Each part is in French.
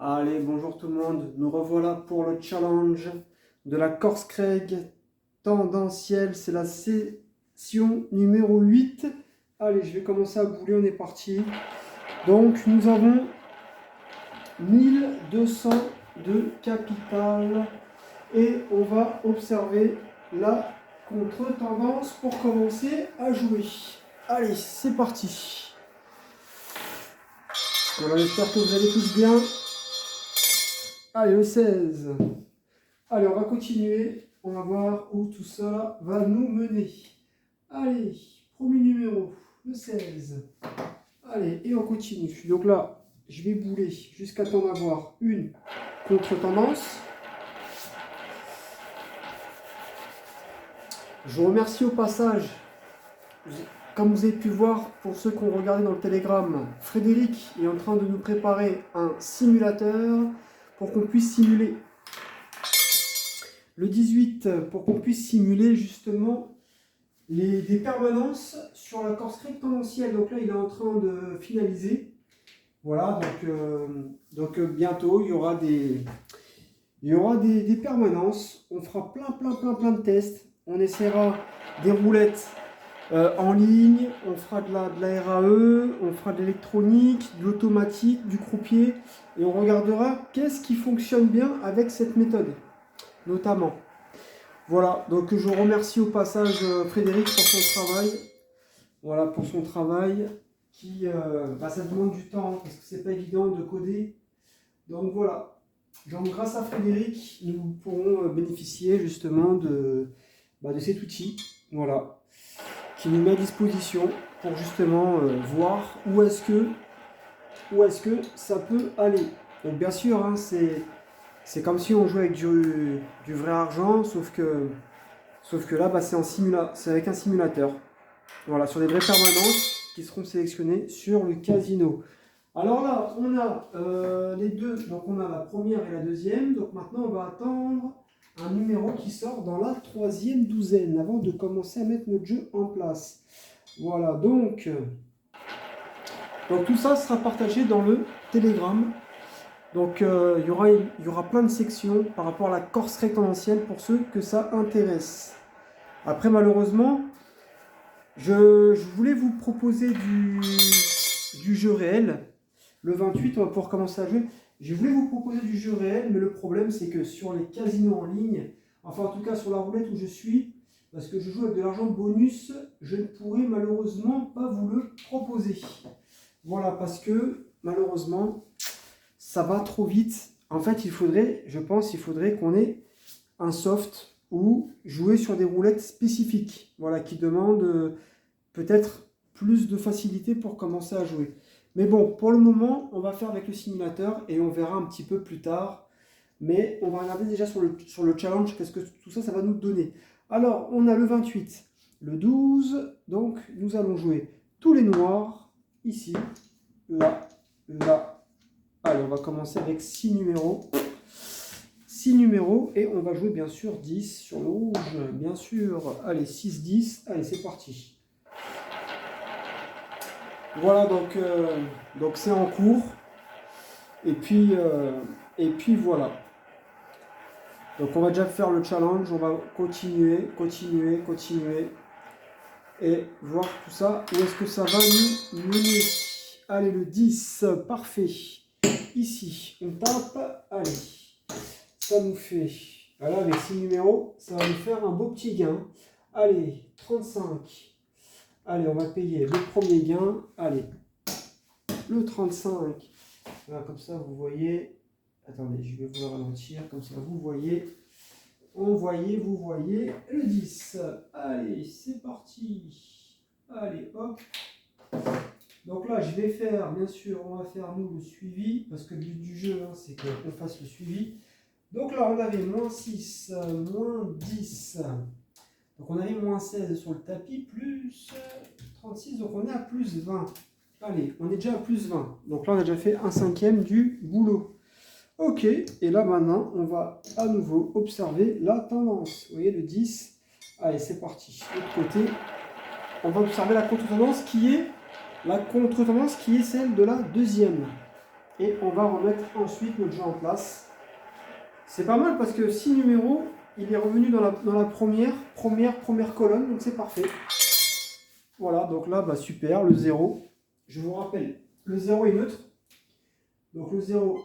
Allez, bonjour tout le monde. Nous revoilà pour le challenge de la Corse Craig tendancielle. C'est la session numéro 8. Allez, je vais commencer à bouler, on est parti. Donc, nous avons 1200 de capital et on va observer la contre-tendance pour commencer à jouer. Allez, c'est parti. Voilà, j'espère que vous allez tous bien. Allez, le 16. Allez, on va continuer. On va voir où tout ça va nous mener. Allez, premier numéro, le 16. Allez, et on continue. Donc là, je vais bouler jusqu'à temps d'avoir une contre-tendance. Je vous remercie au passage, comme vous avez pu voir, pour ceux qui ont regardé dans le Telegram, Frédéric est en train de nous préparer un simulateur pour qu'on puisse simuler le 18, pour qu'on puisse simuler justement des permanences sur la Corse Craig tendancielle. Donc là, il est en train de finaliser. Voilà, donc bientôt, il y aura des permanences. On fera plein de tests. On essaiera des roulettes en ligne, on fera de la RAE, on fera de l'électronique, de l'automatique, du croupier, et on regardera qu'est-ce qui fonctionne bien avec cette méthode, notamment. Voilà, donc je remercie au passage Frédéric pour son travail. Voilà, pour son travail, qui, ça demande du temps, parce que c'est pas évident de coder. Donc voilà, donc grâce à Frédéric, nous pourrons bénéficier justement de cet outil, voilà, qui nous met à disposition pour justement voir où est-ce que ça peut aller. Donc bien sûr, hein, c'est comme si on jouait avec du vrai argent, sauf que là, c'est avec un simulateur. Voilà, sur des vraies permanences qui seront sélectionnées sur le casino. Alors là, on a les deux, donc on a la première et la deuxième. Donc maintenant, on va attendre un numéro qui sort dans la troisième douzaine avant de commencer à mettre notre jeu en place. Voilà, donc tout ça sera partagé dans le Telegram. Donc il y aura plein de sections par rapport à la Corse Craig tendancielle pour ceux que ça intéresse. Après, malheureusement, je voulais vous proposer du jeu réel. Le 28, on va pouvoir commencer à jouer. Je voulais vous proposer du jeu réel, mais le problème, c'est que sur les casinos en ligne, enfin en tout cas sur la roulette où je suis, parce que je joue avec de l'argent de bonus, je ne pourrai malheureusement pas vous le proposer. Voilà, parce que malheureusement, ça va trop vite. En fait, il faudrait qu'on ait un soft ou jouer sur des roulettes spécifiques, voilà, qui demandent peut-être plus de facilité pour commencer à jouer. Mais bon, pour le moment, on va faire avec le simulateur et on verra un petit peu plus tard. Mais on va regarder déjà sur le challenge, qu'est-ce que tout ça, ça va nous donner. Alors, on a le 28, le 12, donc nous allons jouer tous les noirs, ici, là, là. Allez, on va commencer avec 6 numéros. 6 numéros et on va jouer bien sûr 10 sur le rouge, bien sûr. Allez, 6, 10, allez, c'est parti. Voilà, donc c'est en cours. Et puis voilà. Donc on va déjà faire le challenge, on va continuer. Et voir tout ça, où est-ce que ça va nous mener. Allez, le 10, parfait. Ici, on tape, allez. Ça nous fait, voilà, avec 6 numéros, ça va nous faire un beau petit gain. Allez, 35. Allez, on va payer le premier gain. Allez, le 35. Voilà, comme ça, vous voyez. Attendez, je vais vous le ralentir. Comme ça, vous voyez. Vous voyez. Le 10. Allez, c'est parti. Allez, hop. Donc là, je vais faire, bien sûr, on va faire nous le suivi. Parce que le but du jeu, hein, c'est qu'on fasse le suivi. Donc là, on avait moins 6, moins 10. Donc on avait moins 16 sur le tapis, plus 36, donc on est à plus 20. Allez, on est déjà à plus 20. Donc là, on a déjà fait un cinquième du boulot. Ok, et là maintenant, on va à nouveau observer la tendance. Vous voyez le 10. Allez, c'est parti. De l'autre côté, on va observer la contre-tendance qui est celle de la deuxième. et on va remettre ensuite notre jeu en place. C'est pas mal parce que 6 numéros, il est revenu dans la première colonne, donc c'est parfait. Voilà, donc là, bah, super, le 0. Je vous rappelle, le 0 est neutre. Donc le 0,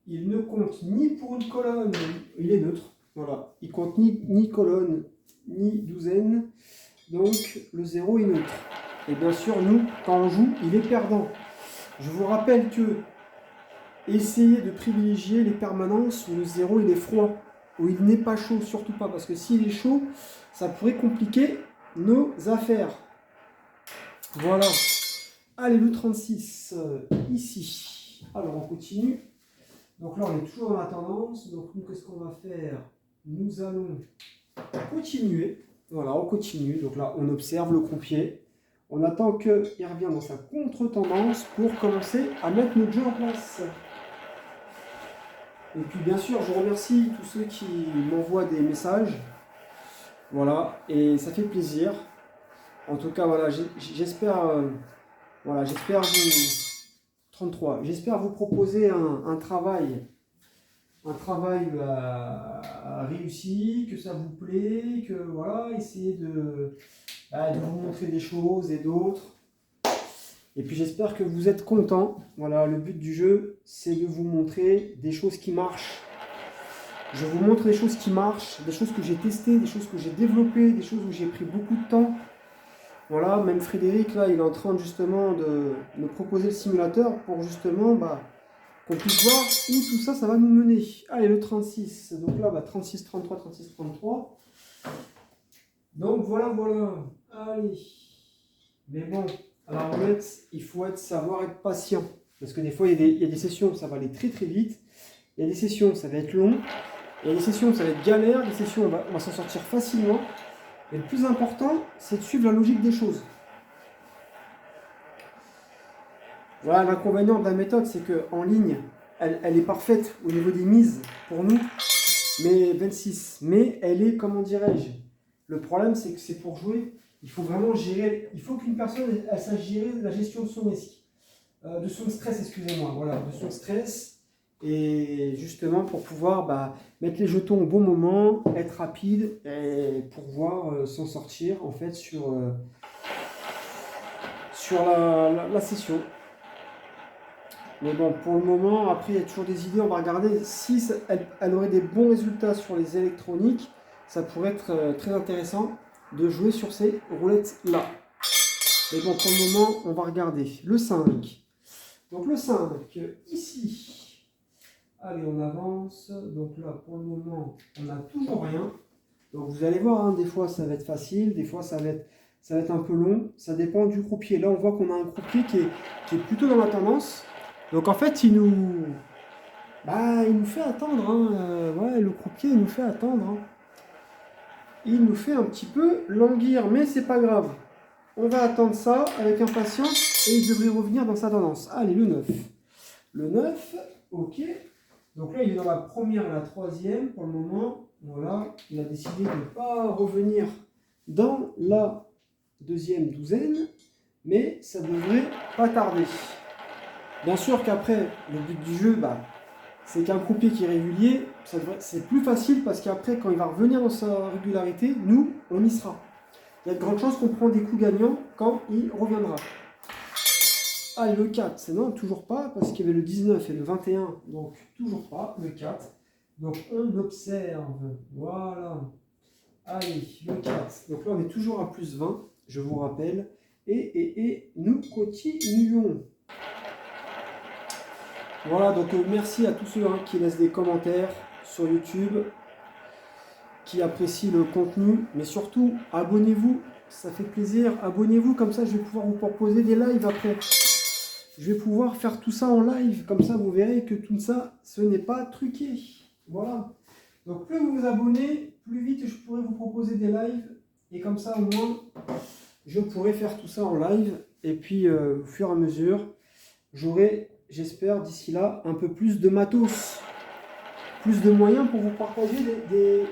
il ne compte ni pour une colonne, il est neutre. Voilà, il compte ni colonne, ni douzaine. Donc le 0 est neutre. Et bien sûr, nous, quand on joue, il est perdant. Je vous rappelle que essayez de privilégier les permanences où le 0 il est froid, où il n'est pas chaud, surtout pas, parce que s'il est chaud, ça pourrait compliquer nos affaires. Voilà. Allez, le 36, ici. Alors, on continue. Donc là, on est toujours dans la tendance. Donc, nous, qu'est-ce qu'on va faire? Nous allons continuer. Voilà, on continue. Donc là, on observe le croupier. On attend qu'il revienne dans sa contre-tendance pour commencer à mettre notre jeu en place. Et puis, bien sûr, je remercie tous ceux qui m'envoient des messages. Voilà, et ça fait plaisir. En tout cas, voilà, j'espère... Voilà, j'espère vous... 33. J'espère vous proposer un travail réussi, que ça vous plaît, que voilà, essayez de vous montrer des choses et d'autres. Et puis j'espère que vous êtes contents. Voilà, le but du jeu, c'est de vous montrer des choses qui marchent. Je vous montre des choses qui marchent, des choses que j'ai testées, des choses que j'ai développées, des choses où j'ai pris beaucoup de temps. Voilà, même Frédéric, là, il est en train justement de me proposer le simulateur pour justement qu'on puisse voir où tout ça, ça va nous mener. Allez, le 36. Donc là, 36, 33, 36, 33. Donc voilà, voilà. Allez. Mais bon, à la roulette, il faut savoir être patient. Parce que des fois, il y a des sessions, ça va aller très très vite. Il y a des sessions, ça va être long. Il y a des sessions, ça va être galère. Des sessions, on va s'en sortir facilement. Et le plus important, c'est de suivre la logique des choses. Voilà, l'inconvénient de la méthode, c'est qu'en ligne, elle est parfaite au niveau des mises pour nous, mais 26. Mais elle est, comment dirais-je, le problème, c'est que c'est pour jouer, il faut vraiment gérer, il faut qu'une personne, elle sache gérer la gestion de son risque, de son stress, excusez-moi, voilà, de son stress. Et justement pour pouvoir mettre les jetons au bon moment, être rapide et pouvoir s'en sortir en fait sur la session. Mais bon, pour le moment, après il y a toujours des idées, on va regarder si elle aurait des bons résultats sur les électroniques, ça pourrait être très intéressant de jouer sur ces roulettes là. Mais bon, pour le moment, on va regarder le 5. Donc le 5, ici. Allez, on avance. Donc là, pour le moment, on n'a toujours rien. Donc vous allez voir, hein, des fois ça va être facile, des fois ça va être un peu long. Ça dépend du croupier. Là, on voit qu'on a un croupier qui est plutôt dans la tendance. Donc en fait, il nous fait attendre. Hein. Ouais, le croupier, il nous fait attendre. Hein. Il nous fait un petit peu languir, mais c'est pas grave. On va attendre ça avec impatience et il devrait revenir dans sa tendance. Allez, le 9. Le 9, ok. Donc là, il est dans la première et la troisième pour le moment. Voilà, il a décidé de ne pas revenir dans la deuxième douzaine, mais ça devrait pas tarder. Bien sûr qu'après, le but du jeu, c'est qu'un croupier qui est régulier, c'est plus facile parce qu'après, quand il va revenir dans sa régularité, nous, on y sera. Il y a de grandes chances qu'on prend des coups gagnants quand il reviendra. Ah, et le 4, c'est non, toujours pas, parce qu'il y avait le 19 et le 21, donc toujours pas, le 4. Donc on observe, voilà. Allez, le 4. Donc là, on est toujours à plus 20, je vous rappelle. Et nous continuons. Voilà, donc merci à tous ceux qui laissent des commentaires sur YouTube, qui apprécient le contenu, mais surtout, abonnez-vous, ça fait plaisir. Abonnez-vous, comme ça je vais pouvoir vous proposer des lives après. Je vais pouvoir faire tout ça en live, comme ça vous verrez que tout ça, ce n'est pas truqué. Voilà. Donc plus vous vous abonnez, plus vite je pourrai vous proposer des lives. Et comme ça au moins, je pourrai faire tout ça en live. Et puis au fur et à mesure, j'aurai, j'espère d'ici là, un peu plus de matos. Plus de moyens pour vous partager des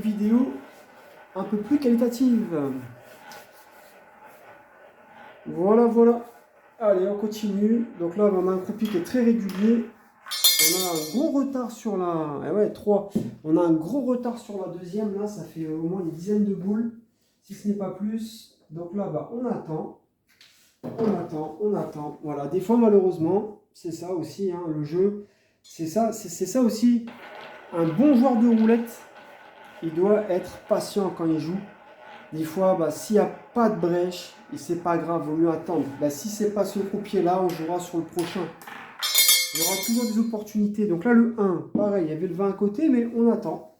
vidéos un peu plus qualitatives. Voilà, voilà. Allez, on continue. Donc là, on a un croupier qui est très régulier. On a un gros retard sur la... Eh ouais, 3. On a un gros retard sur la deuxième. Là, ça fait au moins une dizaine de boules, si ce n'est pas plus. Donc là, bah, on attend. On attend. Voilà, des fois, malheureusement, c'est ça aussi, hein, le jeu. C'est ça aussi. Un bon joueur de roulette, il doit être patient quand il joue. Des fois, bah, s'il n'y a pas de brèche, et c'est pas grave, vaut mieux attendre. Bah, si c'est pas ce croupier-là, on jouera sur le prochain. Il y aura toujours des opportunités. Donc là, le 1, pareil, il y avait le 20 à côté, mais on attend.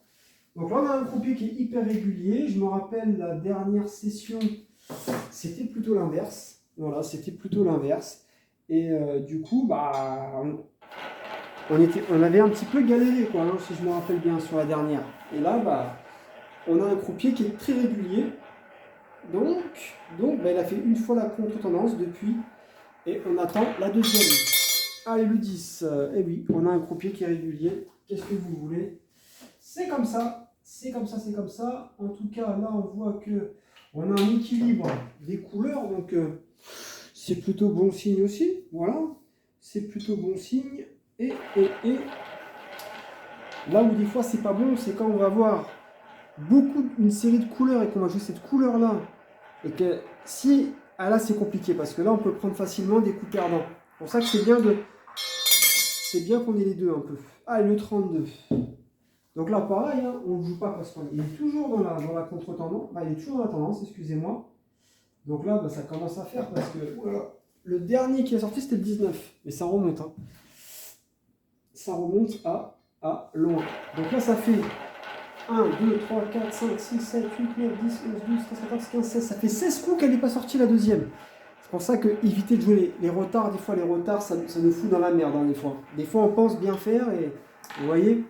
Donc là, on a un croupier qui est hyper régulier. Je me rappelle, la dernière session, c'était plutôt l'inverse. Voilà, c'était plutôt l'inverse. Et du coup, bah, on avait un petit peu galéré, quoi, hein, si je me rappelle bien, sur la dernière. Et là, bah, on a un croupier qui est très régulier. Donc bah, il a fait une fois la contre-tendance depuis. Et on attend la deuxième. Allez, le 10. Eh oui, on a un croupier qui est régulier. Qu'est-ce que vous voulez? C'est comme ça. C'est comme ça, c'est comme ça. En tout cas, là, on voit que on a un équilibre des couleurs. Donc, c'est plutôt bon signe aussi. Voilà. C'est plutôt bon signe. Et là où des fois, c'est pas bon, c'est quand on va avoir une série de couleurs et qu'on va jouer cette couleur-là. Et que si... Ah là, c'est compliqué parce que là, on peut prendre facilement des coups perdants. C'est pour ça que c'est bien de... C'est bien qu'on ait les deux un peu. Ah, et le 32. Donc là, pareil, hein, on ne joue pas parce qu'il est toujours dans la contre-tendance. Enfin, il est toujours dans la tendance, excusez-moi. Donc là, bah, ça commence à faire parce que voilà, le dernier qui est sorti, c'était le 19. Mais ça remonte. Hein. Ça remonte à loin. Donc là, ça fait 1, 2, 3, 4, 5, 6, 7, 8, 9, 10, 11, 12, 13, 14, 15, 16. Ça fait 16 coups qu'elle n'est pas sortie la deuxième. C'est pour ça que éviter de jouer les retards, des fois les retards, ça nous fout dans la merde, hein, des fois. Des fois on pense bien faire et vous voyez,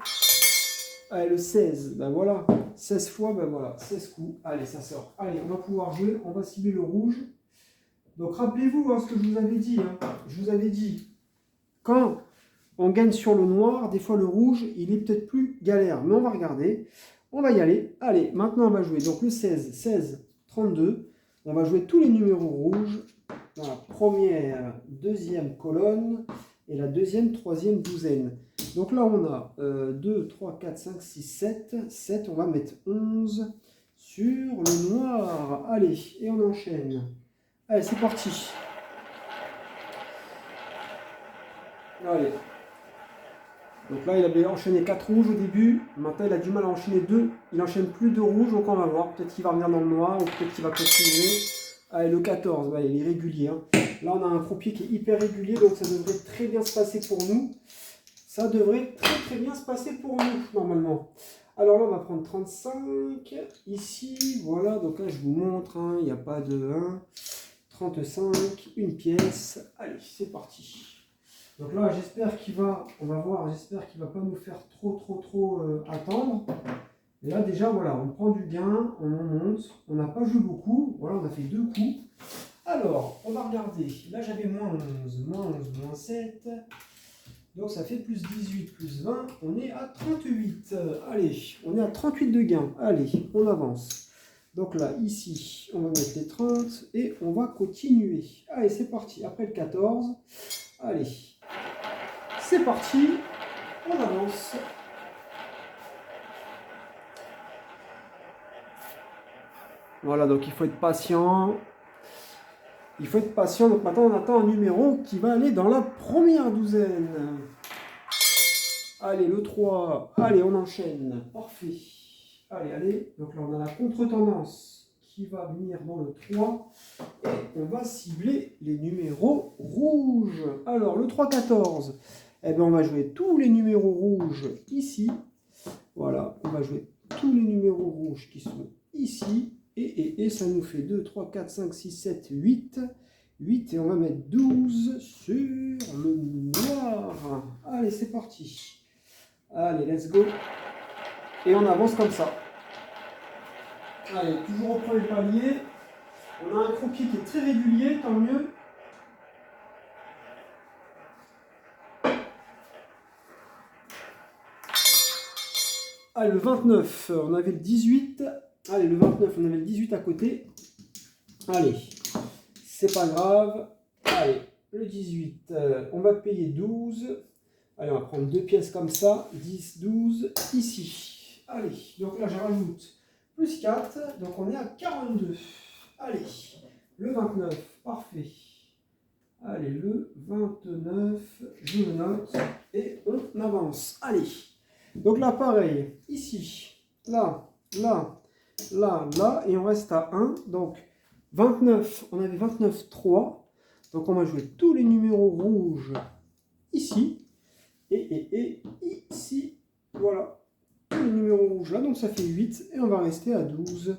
allez, le 16, ben voilà, 16 fois, ben voilà, 16 coups, allez, ça sort. Allez, on va pouvoir jouer, on va cibler le rouge. Donc rappelez-vous hein, ce que je vous avais dit, hein. Je vous avais dit, quand on gagne sur le noir, des fois le rouge, il est peut-être plus galère, mais on va regarder, on va y aller. Allez, maintenant on va jouer, donc le 16, 16, 32, on va jouer tous les numéros rouges, dans la première, deuxième colonne et la deuxième, troisième douzaine. Donc là, on a 2, 3, 4, 5, 6, 7. 7, on va mettre 11 sur le noir. Allez, et on enchaîne. Allez, c'est parti. Allez. Donc là, il avait enchaîné 4 rouges au début. Maintenant, il a du mal à enchaîner 2. Il enchaîne plus de rouges, donc on va voir. Peut-être qu'il va revenir dans le noir ou peut-être qu'il va continuer. Allez, le 14, bah, il est régulier. Hein. Là, on a un croupier qui est hyper régulier, donc ça devrait très bien se passer pour nous. Ça devrait très bien se passer pour nous, normalement. Alors là, on va prendre 35. Ici, voilà. Donc là, je vous montre. Hein, il n'y a pas de 1. 35, une pièce. Allez, c'est parti. Donc là, j'espère qu'il va... On va voir, j'espère qu'il ne va pas nous faire trop attendre. Et là, déjà, voilà, on prend du gain, on en monte. On n'a pas joué beaucoup. Voilà, on a fait 2 coups. Alors, on va regarder. Là, j'avais moins 11, moins 7. Donc, ça fait plus 18, plus 20. On est à 38. Allez, on est à 38 de gain. Allez, on avance. Donc là, ici, on va mettre les 30 et on va continuer. Allez, c'est parti. Après le 14. Allez, c'est parti. On avance. Voilà, donc il faut être patient. Il faut être patient. Donc maintenant, on attend un numéro qui va aller dans la première douzaine. Allez, le 3. Allez, on enchaîne. Parfait. Allez. Donc là, on a la contre-tendance qui va venir dans le 3. Et on va cibler les numéros rouges. Alors, le 3-14. Eh bien, on va jouer tous les numéros rouges ici. Voilà, on va jouer tous les numéros rouges qui sont ici. Et ça nous fait 2, 3, 4, 5, 6, 7, 8. 8 et on va mettre 12 sur le noir. Allez, c'est parti. Allez, let's go. Et on avance comme ça. Allez, toujours au premier palier. On a un croupier qui est très régulier, tant mieux. Allez, le 29, on avait le 18. Allez, le 29, on avait le 18 à côté. Allez, c'est pas grave. Allez, le 18, on va payer 12. Allez, on va prendre 2 pièces comme ça, 10, 12, ici. Allez, donc là je rajoute plus 4, donc on est à 42. Allez, le 29, parfait. Allez, le 29, je le note et on avance. Allez, donc là pareil, ici, là, là, là, là, et on reste à 1. Donc 29, on avait 29, 3. Donc on va jouer tous les numéros rouges ici. Et ici, voilà, tous les numéros rouges là, donc ça fait 8, et on va rester à 12.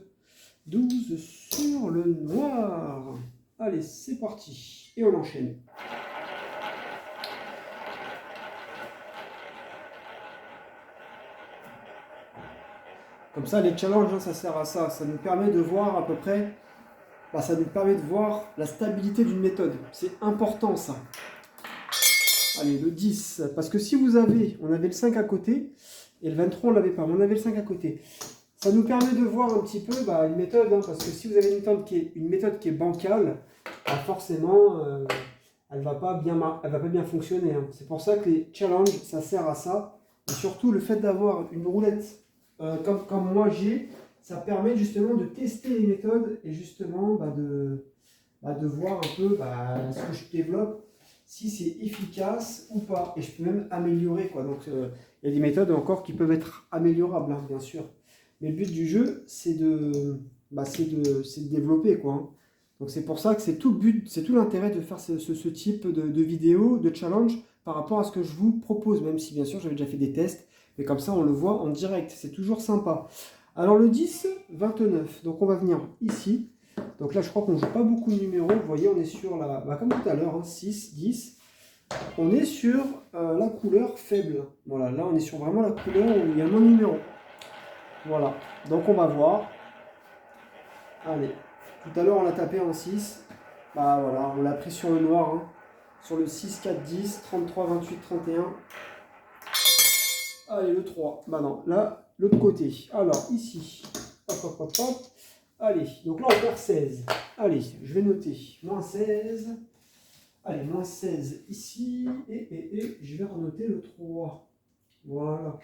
12 sur le noir. Allez, c'est parti, et on enchaîne. Comme ça, les challenges, hein, ça sert à ça, ça nous permet de voir à peu près, ça nous permet de voir la stabilité d'une méthode, c'est important ça. Allez, le 10, parce que si vous avez, on avait le 5 à côté, et le 23 on l'avait pas, mais on avait le 5 à côté. Ça nous permet de voir un petit peu une méthode, hein, parce que si vous avez une méthode qui est bancale, forcément, elle va pas bien fonctionner. Hein. C'est pour ça que les challenges, ça sert à ça. Et surtout, le fait d'avoir une roulette comme moi j'ai, ça permet justement de tester les méthodes et justement de voir un peu ce que je développe, si c'est efficace ou pas. Et je peux même améliorer, quoi. Donc, il y a des méthodes encore qui peuvent être améliorables, hein, bien sûr. Mais le but du jeu, c'est de développer, quoi. Hein. Donc, c'est pour ça que c'est tout le but, c'est tout l'intérêt de faire ce type de vidéo, de challenge, par rapport à ce que je vous propose. Même si, bien sûr, j'avais déjà fait des tests. Mais comme ça, on le voit en direct. C'est toujours sympa. Alors, le 10, 29. Donc, on va venir ici. Donc là, je crois qu'on ne joue pas beaucoup de numéros. Vous voyez, on est sur la... comme tout à l'heure, hein, 6, 10. On est sur la couleur faible. Voilà, là, on est sur vraiment la couleur où il y a moins de numéros. Voilà, donc on va voir. Allez, tout à l'heure, on l'a tapé en 6. Voilà, on l'a pris sur le noir. Hein. Sur le 6, 4, 10, 33, 28, 31. Allez, le 3. Non, là, l'autre côté. Alors, ici. Hop, hop, hop, hop. Allez, donc là on perd 16. Allez, je vais noter. Moins 16. Allez, moins 16 ici. Et je vais renoter le 3. Voilà.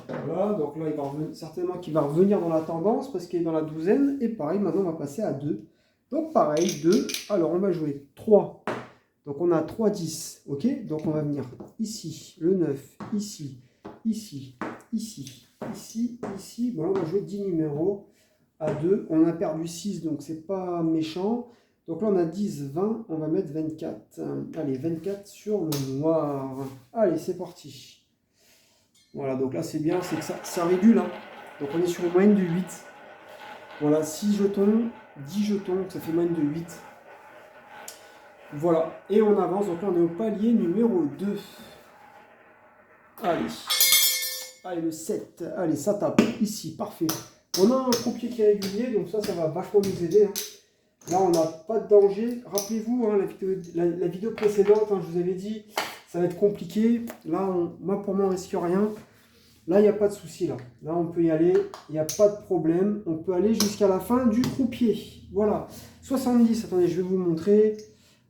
Voilà, donc là il va certainement qu'il va revenir dans la tendance parce qu'il est dans la douzaine. Et pareil, maintenant on va passer à 2. Donc pareil, 2. Alors on va jouer 3. Donc on a 3, 10. Ok, donc on va venir ici, le 9, ici, ici, ici, ici, ici. Bon, là on va jouer 10 numéros. À 2, on a perdu 6, donc c'est pas méchant. Donc là, on a 10, 20, on va mettre 24. Allez, 24 sur le noir. Allez, c'est parti. Voilà, donc là, c'est bien, c'est que ça régule. Hein. Donc on est sur une moyenne de 8. Voilà, 6 jetons, 10 jetons, ça fait moyenne de 8. Voilà, et on avance. Donc là, on est au palier numéro 2. Allez. Allez, le 7. Allez, ça tape. Ici, parfait. On a un croupier qui est régulier, donc ça va vachement nous aider. Hein. Là, on n'a pas de danger. Rappelez-vous, hein, la vidéo précédente, hein, je vous avais dit, ça va être compliqué. Là, pour moi, on ne risque rien. Là, il n'y a pas de souci. Là, on peut y aller. Il n'y a pas de problème. On peut aller jusqu'à la fin du croupier. Voilà. 70. Attendez, je vais vous montrer.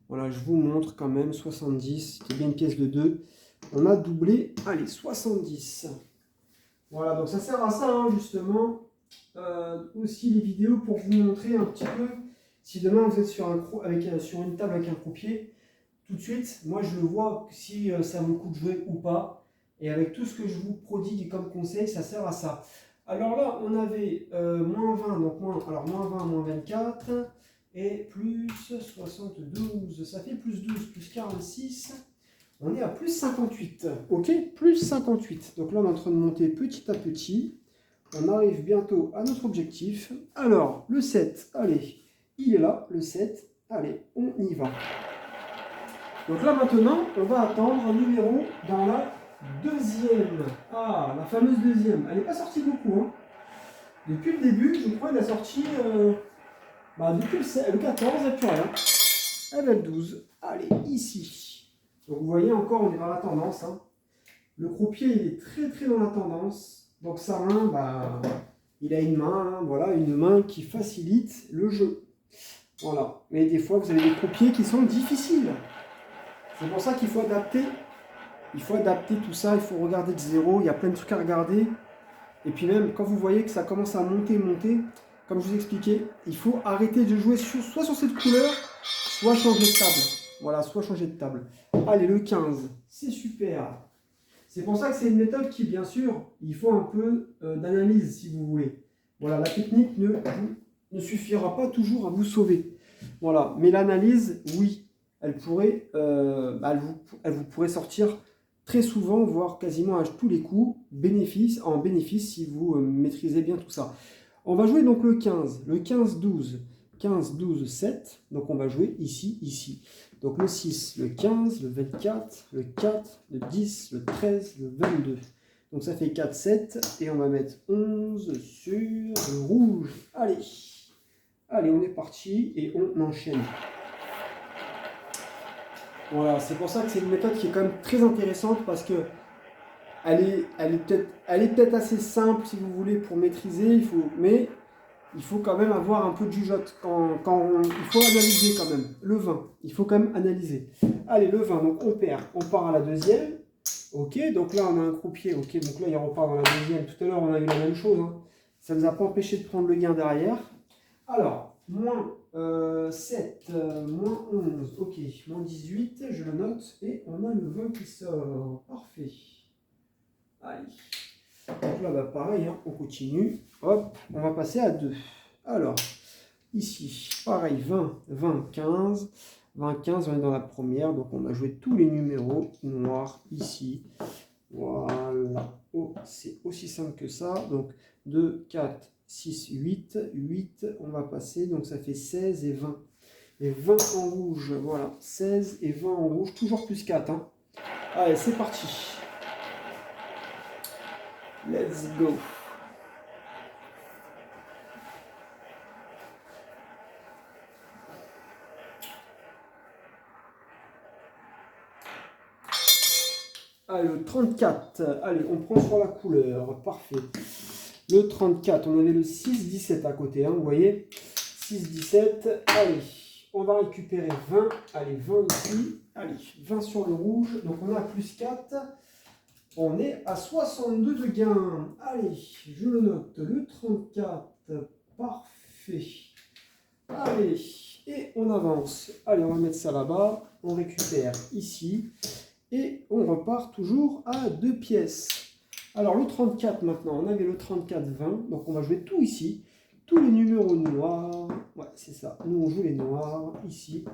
Voilà, je vous montre quand même. 70. C'était bien une pièce de 2. On a doublé. Allez, 70. Voilà, donc ça sert à ça, hein, justement. Aussi les vidéos pour vous montrer un petit peu si demain vous êtes sur une table avec un croupier, tout de suite moi je le vois si ça vaut le coup de jouer ou pas, et avec tout ce que je vous prodigue comme conseil, ça sert à ça. Alors là on avait moins 20, donc moins 20, moins 24 et plus 72, ça fait plus 12, plus 46, on est à plus 58, ok, plus 58. Donc là on est en train de monter petit à petit. On arrive bientôt à notre objectif. Alors, le 7, allez, il est là, le 7. Allez, on y va. Donc là, maintenant, on va attendre un numéro dans la deuxième. Ah, la fameuse deuxième. Elle n'est pas sortie beaucoup. Hein. Depuis le début, je crois qu'elle a sorti... depuis le 14, elle n'a plus rien. Elle va le 12. Allez, ici. Donc vous voyez, encore, on est dans la tendance. Hein. Le croupier, il est très très dans la tendance. Donc sa main, il a une main, hein, voilà, une main qui facilite le jeu. Voilà. Mais des fois, vous avez des croupiers qui sont difficiles. C'est pour ça qu'il faut adapter. Il faut adapter tout ça, il faut regarder de zéro. Il y a plein de trucs à regarder. Et puis même, quand vous voyez que ça commence à monter, comme je vous expliquais, il faut arrêter de jouer soit sur cette couleur, soit changer de table. Voilà, soit changer de table. Allez, le 15, c'est super. C'est pour ça que c'est une méthode qui, bien sûr, il faut un peu d'analyse, si vous voulez. Voilà, la technique ne suffira pas toujours à vous sauver. Voilà, mais l'analyse, oui, elle vous pourrait sortir très souvent, voire quasiment à tous les coups, en bénéfice si vous maîtrisez bien tout ça. On va jouer donc le 15, le 15-12, 15-12, 7. Donc on va jouer ici, ici. Donc le 6, le 15, le 24, le 4, le 10, le 13, le 22. Donc ça fait 4, 7. Et on va mettre 11 sur le rouge. Allez, allez, on est parti et on enchaîne. Voilà, c'est pour ça que c'est une méthode qui est quand même très intéressante parce que elle est peut-être assez simple si vous voulez pour maîtriser, mais il faut quand même avoir un peu de jugeote. Il faut analyser quand même. Le 20, il faut quand même analyser. Allez, le 20, donc on perd. On part à la deuxième. Ok, donc là on a un croupier. Ok, donc là il repart dans la deuxième. Tout à l'heure on a eu la même chose. Hein. Ça ne nous a pas empêché de prendre le gain derrière. Alors, moins 7, moins 11, ok, moins 18, je le note, et on a le 20 qui sort. Parfait. Allez. Donc là, bah, pareil, hein, on continue. Hop, on va passer à 2. Alors, ici, pareil, 20, 20, 15. 20, 15, on est dans la première, donc on a joué tous les numéros noirs ici. Voilà, oh, c'est aussi simple que ça. Donc 2, 4, 6, 8. 8, on va passer, donc ça fait 16 et 20. Et 20 en rouge, voilà, 16 et 20 en rouge, toujours plus 4. Hein. Allez, c'est parti. Let's go. Allez, le 34. Allez, on prend sur la couleur. Parfait. Le 34, on avait le 6-17 à côté, hein, vous voyez. 6-17. Allez, on va récupérer 20. Allez, 20 ici. Allez, 20 sur le rouge. Donc on a plus 4. On est à 62 de gain. Allez, je le note. Le 34. Parfait. Allez, et on avance. Allez, on va mettre ça là-bas. On récupère ici. Et on repart toujours à 2 pièces. Alors le 34 maintenant, on avait le 34-20. Donc on va jouer tout ici. Tous les numéros noirs. Ouais, c'est ça. Nous on joue les noirs ici.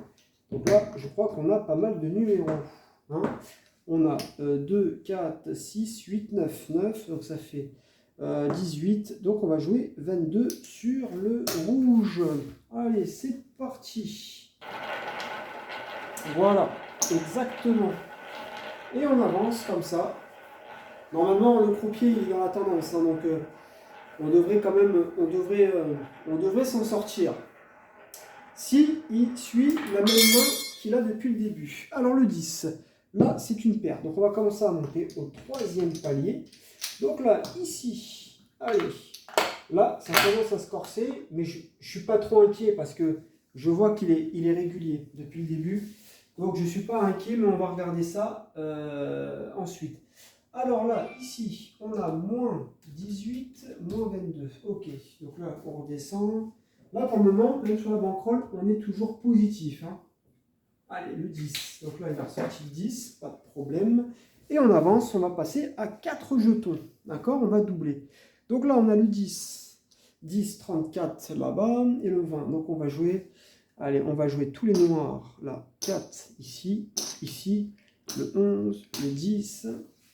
Donc là, je crois qu'on a pas mal de numéros. Hein. On a 2, 4, 6, 8, 9. 9, donc ça fait 18. Donc on va jouer 22 sur le rouge. Allez, c'est parti. Voilà, exactement. Et on avance comme ça. Normalement, le croupier il est dans la tendance, hein, donc on devrait quand même, on devrait s'en sortir. Si il suit la même main qu'il a depuis le début. Alors le 10, là c'est une paire. Donc on va commencer à monter au troisième palier. Donc là, ici, allez, là ça commence à se corser, mais je ne suis pas trop inquiet parce que je vois qu'il est régulier depuis le début. Donc je ne suis pas inquiet, mais on va regarder ça ensuite. Alors là, ici, on a moins 18, moins 22. Ok, donc là, on redescend. Là, pour le moment, même sur la bankroll, on est toujours positif. Hein. Allez, le 10. Donc là, il a ressorti le 10, pas de problème. Et on avance, on va passer à 4 jetons. D'accord, on va doubler. Donc là, on a le 10. 10, 34 là-bas et le 20. Donc on va jouer... Allez, on va jouer tous les noirs. Là, 4 ici, ici, le 11, le 10,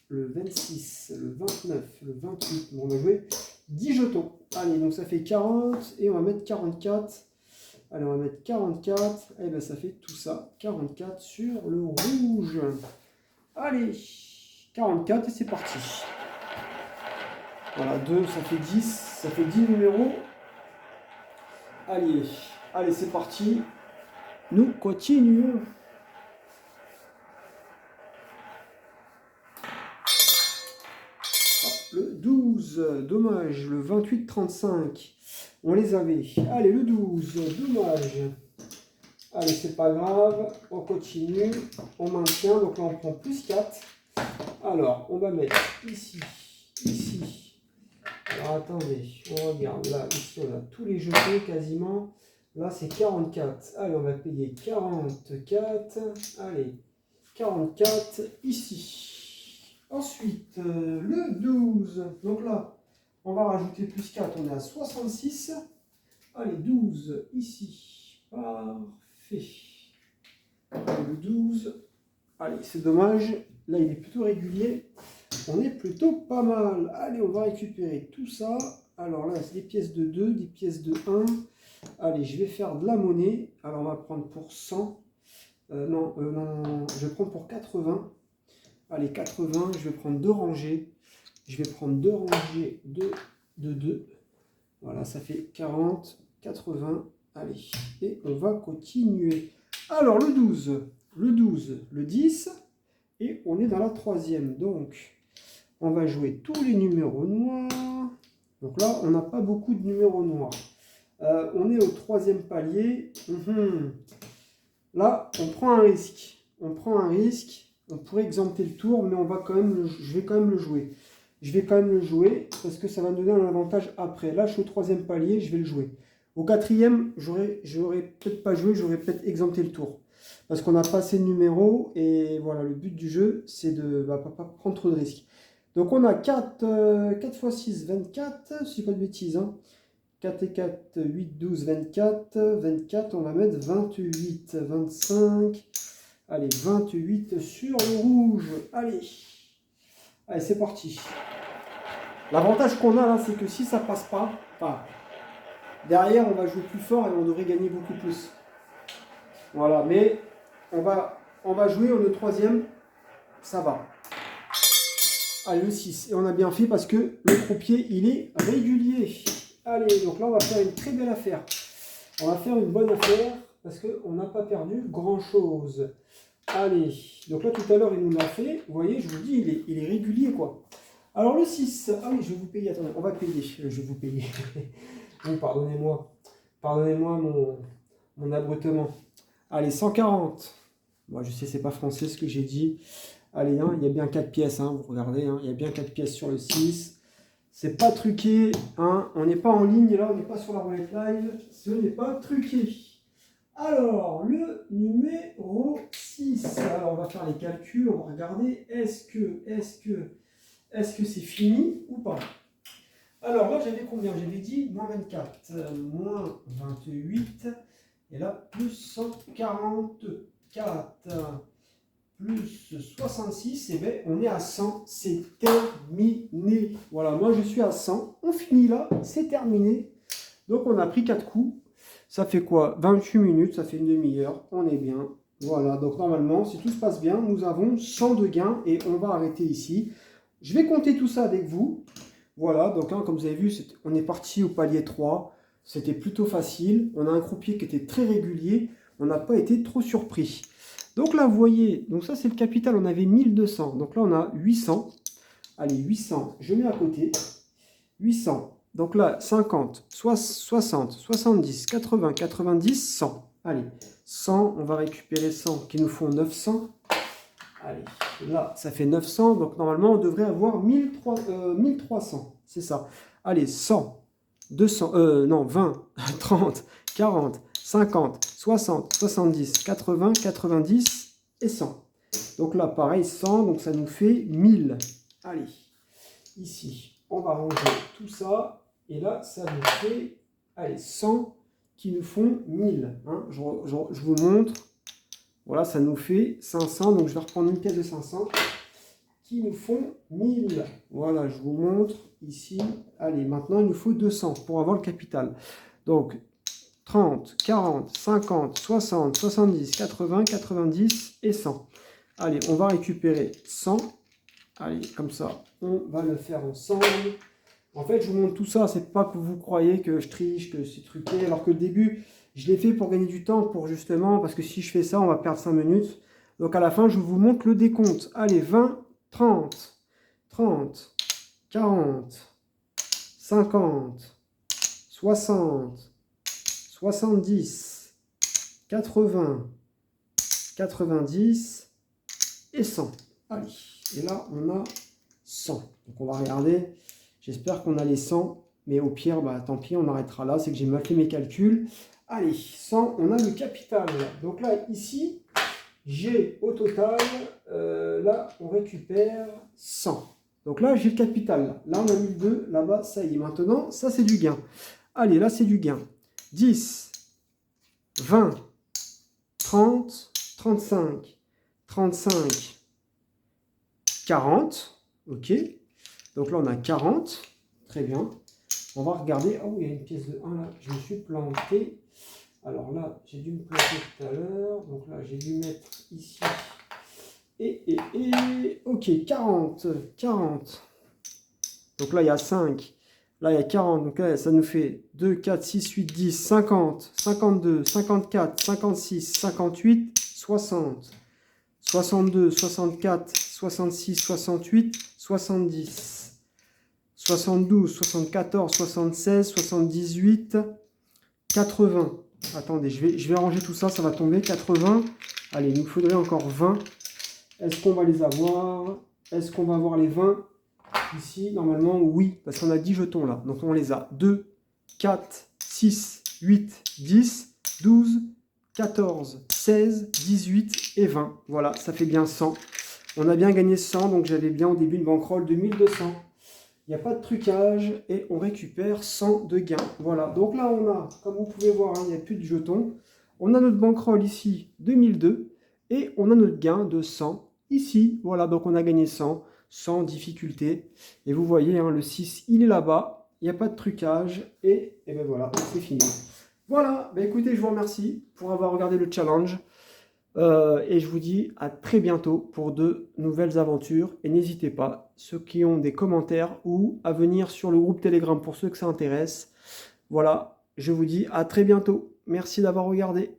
le 26, le 29, le 28. Bon, on va jouer 10 jetons. Allez, donc ça fait 40 et on va mettre 44. Allez, on va mettre 44. Et bien, ça fait tout ça. 44 sur le rouge. Allez, 44 et c'est parti. Voilà, 2, ça fait 10. Ça fait 10 numéros. Allez. Allez, c'est parti. Nous continuons. Le 12, dommage. Le 28-35, on les avait. Allez, le 12, dommage. Allez, c'est pas grave, on continue, on maintient, donc là on prend plus 4. Alors, on va mettre ici, ici. Alors attendez, on regarde, là, ici on a tous les jetés quasiment. Là c'est 44, allez on va payer 44, allez, 44 ici. Ensuite, le 12, donc là, on va rajouter plus 4, on est à 66. Allez, 12 ici, parfait. Allez, le 12, allez, c'est dommage, là il est plutôt régulier, on est plutôt pas mal. Allez, on va récupérer tout ça. Alors là, c'est des pièces de 2, des pièces de 1. Allez, je vais faire de la monnaie. Alors on va prendre pour 100. Non, je vais prendre pour 80. Allez, 80, je vais prendre 2 rangées. Je vais prendre 2 rangées de 2. Voilà, ça fait 40, 80. Allez, et on va continuer. Alors, le 12, le 10, et on est dans la troisième. Donc, on va jouer tous les numéros noirs. Donc là, on n'a pas beaucoup de numéros noirs. On est au troisième palier. Là, on prend un risque. On prend un risque. On pourrait exempter le tour, mais on va quand même je vais quand même le jouer. Je vais quand même le jouer parce que ça va me donner un avantage après. Là, je suis au troisième palier, je vais le jouer. Au quatrième, j'aurais peut-être pas joué, j'aurais peut-être exempté le tour. Parce qu'on n'a pas assez de numéros et voilà, le but du jeu, c'est de ne pas prendre trop de risques. Donc on a 4 x 6, 24, si je dis pas de bêtises. Hein. 4 et 4, 8, 12, 24. 24, on va mettre 28, 25. Allez, 28 sur le rouge. Allez, allez c'est parti. L'avantage qu'on a là, c'est que si ça passe pas, enfin, derrière on va jouer plus fort et on devrait gagner beaucoup plus. Voilà, mais on va jouer, on est au troisième, ça va. Allez, le 6. Et on a bien fait parce que le croupier, il est régulier. Allez, donc là, on va faire une très belle affaire. On va faire une bonne affaire parce qu'on n'a pas perdu grand-chose. Allez, donc là, tout à l'heure, il nous l'a fait. Vous voyez, je vous dis, il est régulier, quoi. Alors, le 6. Ah oui, je vais vous payer. Attendez, on va payer. Je vais vous payer. Bon, pardonnez-moi. Pardonnez-moi mon abrutement. Allez, 140. Moi, je sais, c'est pas français ce que j'ai dit. Allez, hein, il y a bien 4 pièces, hein, vous regardez, hein, il y a bien 4 pièces sur le 6. C'est pas truqué, hein, on n'est pas en ligne, là, on n'est pas sur la roulette live, ce n'est pas truqué. Alors, le numéro 6. Alors, on va faire les calculs, on va regarder, est-ce que c'est fini ou pas? Alors, là, j'avais combien? J'avais dit moins 24, moins 28, et là, plus 144. Plus 66, et bien on est à 100, c'est terminé. Voilà, moi je suis à 100, on finit là, c'est terminé. Donc on a pris 4 coups, ça fait quoi? 28 minutes, ça fait une demi-heure, on est bien. Voilà, donc normalement, si tout se passe bien, nous avons 100 de gains et on va arrêter ici. Je vais compter tout ça avec vous. Voilà, donc hein, comme vous avez vu, on est parti au palier 3, c'était plutôt facile. On a un croupier qui était très régulier, on n'a pas été trop surpris. Donc là, vous voyez, donc ça c'est le capital, on avait 1200. Donc là, on a 800. Allez, 800, je mets à côté. 800. Donc là, 50, 60, 70, 80, 90, 100. Allez, 100, on va récupérer 100 qui nous font 900. Allez, là, ça fait 900. Donc normalement, on devrait avoir 1300. C'est ça. Allez, 100, 200, non, 20, 30, 40, 50, 60, 70, 80, 90 et 100. Donc là, pareil, 100, donc ça nous fait 1000. Allez, ici, on va ranger tout ça. Et là, ça nous fait, allez, 100 qui nous font 1000. Hein. Je vous montre. Voilà, ça nous fait 500. Donc je vais reprendre une pièce de 500 qui nous font 1000. Voilà, je vous montre ici. Allez, maintenant, il nous faut 200 pour avoir le capital. Donc, 30, 40, 50, 60, 70, 80, 90 et 100. Allez, on va récupérer 100. Allez, comme ça, on va le faire ensemble. En fait, je vous montre tout ça. C'est pas que vous croyez que je triche, que c'est truqué. Alors que le début, je l'ai fait pour gagner du temps, pour justement, parce que si je fais ça, on va perdre 5 minutes. Donc à la fin, je vous montre le décompte. Allez, 20, 30, 30, 40, 50, 60, 70, 80, 90 et 100. Allez, et là, on a 100. Donc, on va regarder. J'espère qu'on a les 100, mais au pire, bah, tant pis, on arrêtera là. C'est que j'ai mal fait mes calculs. Allez, 100, on a le capital. Donc là, ici, j'ai au total, là, on récupère 100. Donc là, j'ai le capital. Là, on a mis le 2. Là-bas, ça y est. Maintenant, ça, c'est du gain. Allez, là, c'est du gain. 10, 20, 30, 35, 35, 40. OK. Donc là, on a 40. Très bien. On va regarder. Oh, il y a une pièce de 1 là. Je me suis planté. Alors là, j'ai dû me planter tout à l'heure. Donc là, j'ai dû mettre ici. OK, 40. 40. Donc là, il y a 5. Là, il y a 40. Donc là, ça nous fait 2, 4, 6, 8, 10, 50, 52, 54, 56, 58, 60. 62, 64, 66, 68, 70. 72, 74, 76, 78, 80. Attendez, je vais ranger tout ça, ça va tomber. 80. Allez, il nous faudrait encore 20. Est-ce qu'on va les avoir? Est-ce qu'on va avoir les 20? Ici, normalement, oui, parce qu'on a 10 jetons là. Donc, on les a. 2, 4, 6, 8, 10, 12, 14, 16, 18 et 20. Voilà, ça fait bien 100. On a bien gagné 100, donc j'avais bien au début une bankroll de 1200. Il n'y a pas de trucage et on récupère 100 de gains. Voilà, donc là on a, comme vous pouvez voir, il n'y a plus de jetons. On a notre bankroll ici de 1002 et on a notre gain de 100 ici. Voilà, donc on a gagné 100 sans difficulté. Et vous voyez, le 6, il est là-bas. Il n'y a pas de trucage et ben voilà, c'est fini. Voilà, ben écoutez, je vous remercie pour avoir regardé le challenge. Et je vous dis à très bientôt pour de nouvelles aventures. Et n'hésitez pas, ceux qui ont des commentaires ou à venir sur le groupe Telegram pour ceux que ça intéresse. Voilà, je vous dis à très bientôt. Merci d'avoir regardé.